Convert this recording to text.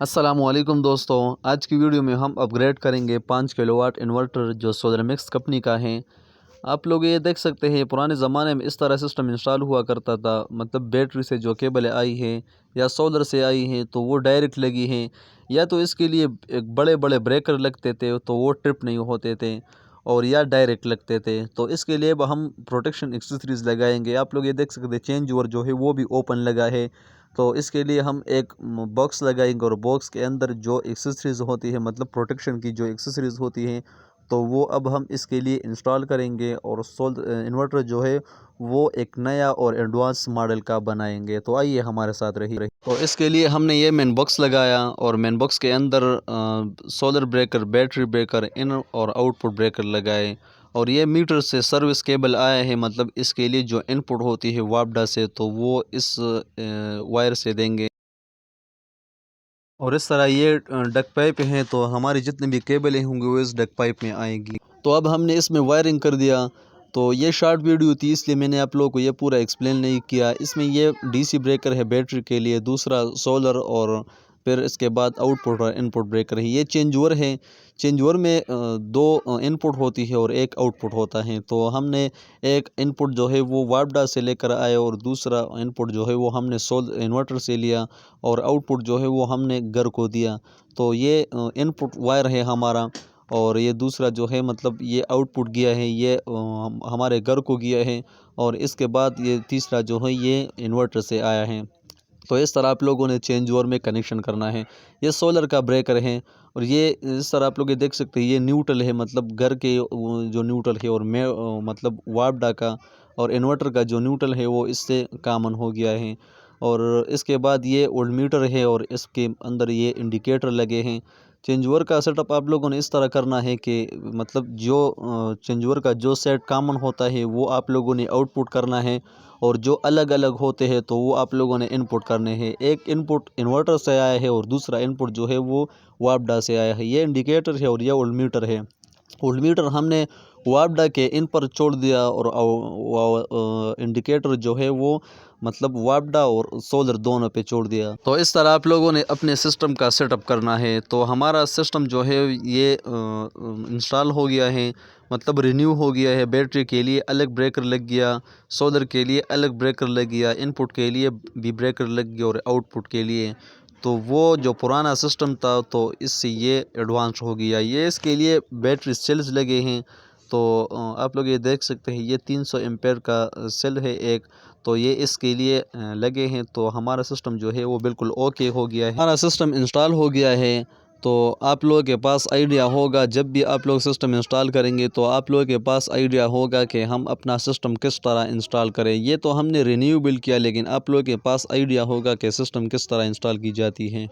अस्सलामुअलैकुम दोस्तों, आज की वीडियो में हम अपग्रेड करेंगे 5 किलोवाट इन्वर्टर जो सोलर मिक्स कंपनी का है। आप लोग ये देख सकते हैं पुराने ज़माने में इस तरह सिस्टम इंस्टॉल हुआ करता था, मतलब बैटरी से जो केबल आई है या सोलर से आई है तो वो डायरेक्ट लगी हैं, या तो इसके लिए एक बड़े बड़े ब्रेकर लगते थे तो वो ट्रिप नहीं होते थे, और या डायरेक्ट लगते थे। तो इसके लिए अब हम प्रोटेक्शन एक्सेसरीज़ लगाएंगे। आप लोग ये देख सकते हैं चेंज ओवर जो है वो भी ओपन लगा है। तो इसके लिए हम एक बॉक्स लगाएंगे और बॉक्स के अंदर जो एक्सेसरीज़ होती है, मतलब प्रोटेक्शन की जो एक्सेसरीज़ होती हैं, तो वो अब हम इसके लिए इंस्टॉल करेंगे और इन्वर्टर जो है वो एक नया और एडवांस मॉडल का बनाएंगे। तो आइए हमारे साथ रही। तो इसके लिए हमने ये मेन बॉक्स लगाया और मेन बॉक्स के अंदर सोलर ब्रेकर, बैटरी ब्रेकर, इन और आउटपुट ब्रेकर लगाए, और ये मीटर से सर्विस केबल आया है, मतलब इसके लिए जो इनपुट होती है वापडा से तो वो इस वायर से देंगे। और इस तरह ये डक पाइप हैं, तो हमारी जितनी भी केबलें होंगी वो इस डक पाइप में आएंगी। तो अब हमने इसमें वायरिंग कर दिया। तो ये शॉर्ट वीडियो थी इसलिए मैंने आप लोगों को ये पूरा एक्सप्लेन नहीं किया। इसमें ये डीसी ब्रेकर है बैटरी के लिए, दूसरा सोलर, और फिर इसके बाद आउटपुट और इनपुट ब्रेकर है। ये चेंज ओवर है। चेंज ओवर में दो इनपुट होती है और एक आउटपुट होता है। तो हमने एक इनपुट जो है वो वापडा से लेकर आए और दूसरा इनपुट जो है वो हमने इन्वर्टर से लिया, और आउटपुट जो है वो हमने घर को दिया। तो ये इनपुट वायर है हमारा, और ये दूसरा जो है मतलब ये आउटपुट गया है, ये हमारे घर को गया है, और इसके बाद ये तीसरा जो है ये इन्वर्टर से आया है। तो इस तरह आप लोगों ने चेंज ओवर में कनेक्शन करना है। ये सोलर का ब्रेकर है, और ये इस तरह आप लोग ये देख सकते हैं ये न्यूट्रल है, मतलब घर के जो न्यूट्रल है, और मतलब वापडा का और इन्वर्टर का जो न्यूट्रल है वो इससे कॉमन हो गया है। और इसके बाद ये वोल्ट मीटर है और इसके अंदर ये इंडिकेटर लगे हैं। चेंज ओवर का सेटअप आप लोगों ने इस तरह करना है कि मतलब जो चेंज ओवर का जो सेट कॉमन होता है वो आप लोगों ने आउटपुट करना है, और जो अलग अलग होते हैं तो वो आप लोगों ने इनपुट करने हैं। एक इनपुट इन्वर्टर से आया है और दूसरा इनपुट जो है वो वापडा से आया है। ये इंडिकेटर है और ये वोल्ट मीटर है। वोल्ट मीटर हमने वापडा के इन पर छोड़ दिया, और इंडिकेटर जो है वो मतलब वापडा और सोलर दोनों पे छोड़ दिया। तो इस तरह आप लोगों ने अपने सिस्टम का सेटअप करना है। तो हमारा सिस्टम जो है ये इंस्टॉल हो गया है, मतलब रिन्यू हो गया है। बैटरी के लिए अलग ब्रेकर लग गया, सोलर के लिए अलग ब्रेकर लग गया, इनपुट के लिए भी ब्रेकर लग गया, और आउटपुट के लिए। तो वो जो पुराना सिस्टम था तो इससे ये एडवांस हो गया। ये इसके लिए बैटरी सेल्स लगे हैं। तो आप लोग ये देख सकते हैं ये 300 एम्पेयर का सेल है एक, तो ये इसके लिए लगे हैं। तो हमारा सिस्टम जो है वो बिल्कुल ओके हो गया है, हमारा सिस्टम इंस्टॉल हो गया है। तो आप लोगों के पास आइडिया होगा, जब भी आप लोग सिस्टम इंस्टॉल करेंगे तो आप लोगों के पास आइडिया होगा कि हम अपना सिस्टम किस तरह इंस्टॉल करें। ये तो हमने रिन्यूएबल किया, लेकिन आप लोगों के पास आइडिया होगा कि सिस्टम किस तरह इंस्टॉल की जाती है।